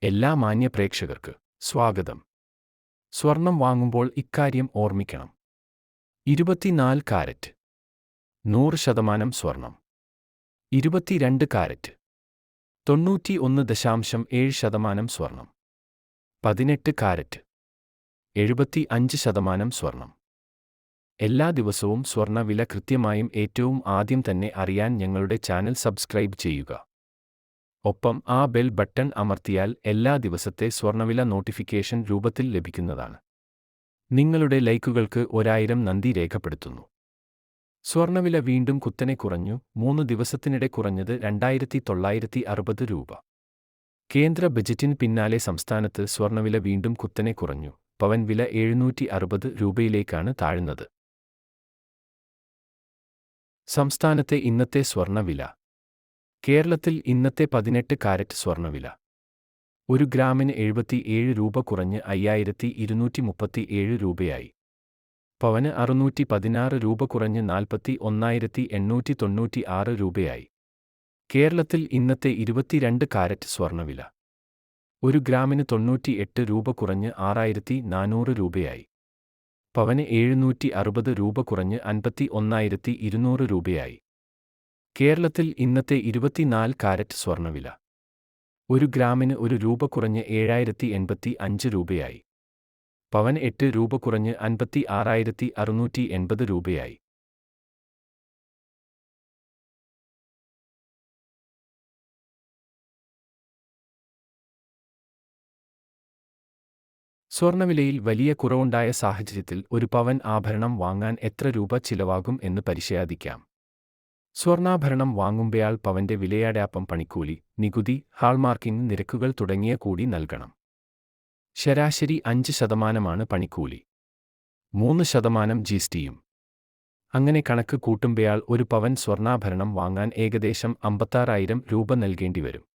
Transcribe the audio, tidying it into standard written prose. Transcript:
എല്ലാ മാന്യ പ്രേക്ഷകർക്ക് സ്വാഗതം. സ്വർണം വാങ്ങുമ്പോൾ ഇക്കാര്യം ഓർമ്മിക്കണം. 24 കാരറ്റ് 100% സ്വർണം. 22 കാരറ്റ് 91.7% സ്വർണം. 18 കാരറ്റ് 75% സ്വർണം. എല്ലാ ദിവസവും സ്വർണ്ണ വില കൃത്യമായും ഏറ്റവും ആദ്യം തന്നെ അറിയാൻ ഞങ്ങളുടെ ചാനൽ സബ്സ്ക്രൈബ് ചെയ്യുക. ഒപ്പം ആ ബെൽ ബട്ടൺ അമർത്തിയാൽ എല്ലാ ദിവസത്തെ സ്വർണ്ണവില നോട്ടിഫിക്കേഷൻ രൂപത്തിൽ ലഭിക്കുന്നതാണ്. നിങ്ങളുടെ ലൈക്കുകൾക്ക് 1000 നന്ദി രേഖപ്പെടുത്തുന്നു. സ്വർണ്ണവില വീണ്ടും കുത്തനെ കുറഞ്ഞു. 3 ദിവസത്തിനിടെ കുറഞ്ഞത് 2960 രൂപ. കേന്ദ്ര ബജറ്റിന് പിന്നാലെ സംസ്ഥാനത്ത് സ്വർണ്ണവില വീണ്ടും കുത്തനെ കുറഞ്ഞു. പവൻ വില 760 രൂപയിലേക്കാണ് താഴ്ന്നത്. സംസ്ഥാനത്തെ ഇന്നത്തെ സ്വർണ്ണവില. കേരളത്തിൽ ഇന്നത്തെ 18 കാരറ്റ് സ്വർണ്ണവില. 1 ഗ്രാമിന് 77 രൂപ കുറഞ്ഞ് 5237 രൂപയായി. പവന് 616 രൂപ കുറഞ്ഞ് 41,896 രൂപയായി. കേരളത്തിൽ ഇന്നത്തെ 22 കാരറ്റ് സ്വർണ്ണവില. 1 ഗ്രാമിന് 98 രൂപ കുറഞ്ഞ് 6400 രൂപയായി. പവന് 760 രൂപ കുറഞ്ഞ് 51,200 രൂപയായി. കേരളത്തിൽ ഇന്നത്തെ 24 കാരറ്റ് സ്വർണ്ണവില. 1 ഗ്രാമിന് 1 രൂപ കുറഞ്ഞ് 7085 രൂപയായി. പവൻ 8 രൂപ കുറഞ്ഞ് 56,680 രൂപയായി. സ്വർണ്ണവിലയിൽ വലിയ കുറവുണ്ടായ സാഹചര്യത്തിൽ ഒരു പവൻ ആഭരണം വാങ്ങാൻ എത്ര രൂപ ചിലവാകും എന്ന് പരിശോധിക്കാം. സ്വർണ്ണാഭരണം വാങ്ങുമ്പോഴാൾ പവന്റെ വിലയാടാപ്പം പണിക്കൂലി, നികുതി, ഹാൾമാർക്കിംഗ് നിരക്കുകൾ തുടങ്ങിയ കൂടി നൽകണം. ശരാശരി 5% പണിക്കൂലി. 3% ജിഎസ്ടിയും. അങ്ങനെ കണക്ക് കൂട്ടുമ്പോഴാൾ ഒരു പവൻ സ്വർണ്ണാഭരണം വാങ്ങാൻ ഏകദേശം 56,000 രൂപ നൽകേണ്ടി വരും.